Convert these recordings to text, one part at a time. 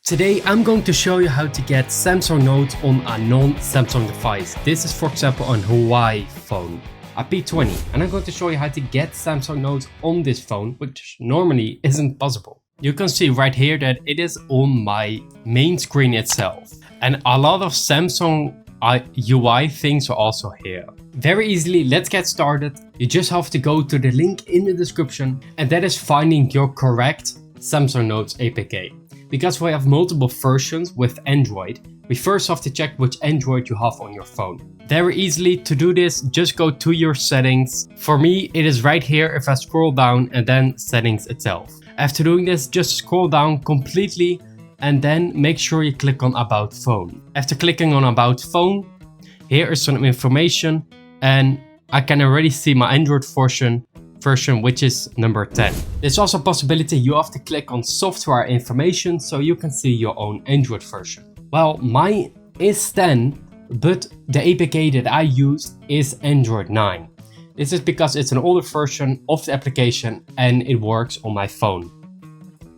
Today I'm going to show you how to get Samsung Notes on a non-Samsung device. This is for example on Huawei phone, a P20, and I'm going to show you how to get Samsung Notes on this phone, which normally isn't possible. You can see right here that it is on my main screen itself, and a lot of Samsung UI things are also here. Very easily, let's get started. You just have to go to the link in the description, and that is finding your correct Samsung Notes APK. Because we have multiple versions with Android, we first have to check which Android you have on your phone. Very easily to do this, just go to your settings. For me, it is right here if I scroll down and then settings itself. After doing this, just scroll down completely and then make sure you click on About Phone. After clicking on About Phone, here is some information and I can already see my Android version which is number 10. There's also a possibility you have to click on software information so you can see your own Android version. Well, mine is 10, but the APK that I used is Android 9. This is because it's an older version of the application and it works on my phone.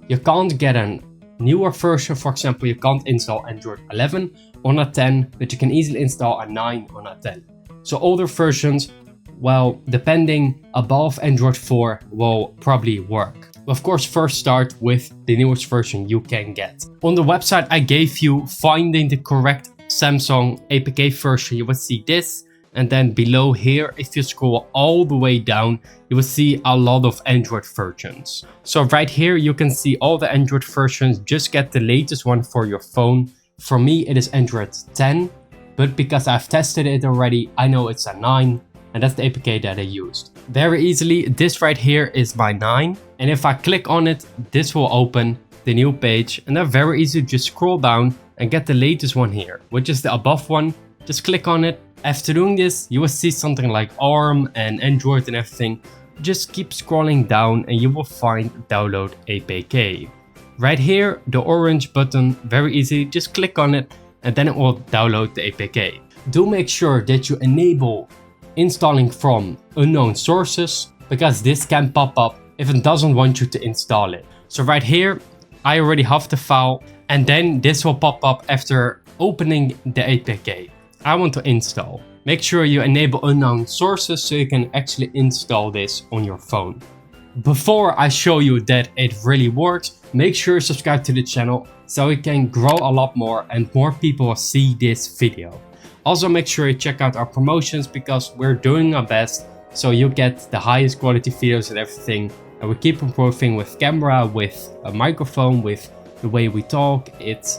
You can't get a newer version, for example, you can't install Android 11 on a 10, but you can easily install a 9 on a 10. So older versions, well, depending above Android 4 will probably work. Of course, first start with the newest version you can get. On the website I gave you finding the correct Samsung APK version, you will see this. And then below here, if you scroll all the way down, you will see a lot of Android versions. So right here, you can see all the Android versions. Just get the latest one for your phone. For me, it is Android 10, but because I've tested it already, I know it's a 9. And that's the APK that I used. Very easily, this right here is my 9. And if I click on it, this will open the new page. And then very easy, just scroll down and get the latest one here, which is the above one. Just click on it. After doing this, you will see something like ARM and Android and everything. Just keep scrolling down and you will find download APK. Right here, the orange button, very easy, just click on it and then it will download the APK. Do make sure that you enable installing from unknown sources, because this can pop up if it doesn't want you to install it. So right here, I already have the file, and then this will pop up after opening the APK. I want to install. Make sure you enable unknown sources so you can actually install this on your phone. Before I show you that it really works, make sure you subscribe to the channel so we can grow a lot more and more people see this video. Also make sure you check out our promotions because we're doing our best so you get the highest quality videos and everything. And we keep improving with camera, with a microphone, with the way we talk. It's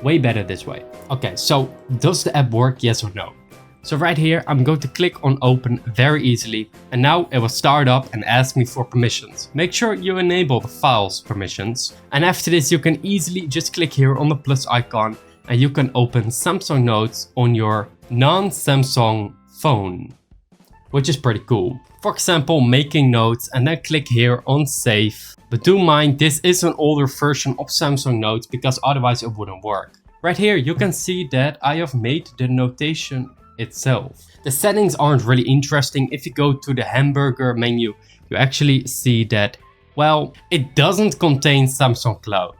way better this way. Okay, so does the app work, yes or no? So right here, I'm going to click on open very easily. And now it will start up and ask me for permissions. Make sure you enable the files permissions. And after this, you can easily just click here on the plus icon and you can open Samsung Notes on your non-Samsung phone, which is pretty cool. For example, making notes and then click here on save. But do mind, this is an older version of Samsung Notes because otherwise it wouldn't work. Right here, you can see that I have made the notation itself. The settings aren't really interesting. If you go to the hamburger menu, you actually see that, well, it doesn't contain Samsung Cloud.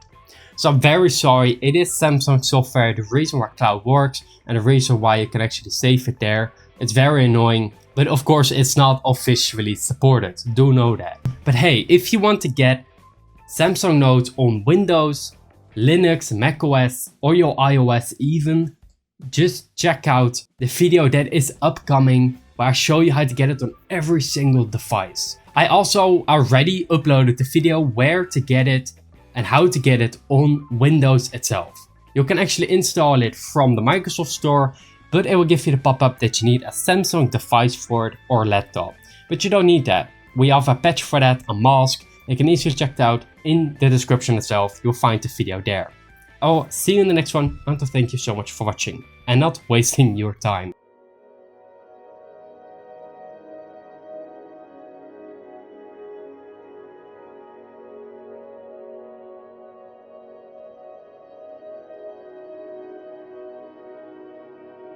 So I'm very sorry, it is Samsung software, the reason why cloud works and the reason why you can actually save it there. It's very annoying, but of course it's not officially supported, do know that. But hey, if you want to get Samsung Notes on Windows, Linux, macOS or your iOS even, just check out the video that is upcoming where I show you how to get it on every single device. I also already uploaded the video where to get it and how to get it on Windows itself. You can actually install it from the Microsoft Store, but it will give you the pop-up that you need a Samsung device for it or laptop. But you don't need that. We have a patch for that, a mask. You can easily check it out in the description itself. You'll find the video there. I'll see you in the next one. I want to thank you so much for watching and not wasting your time.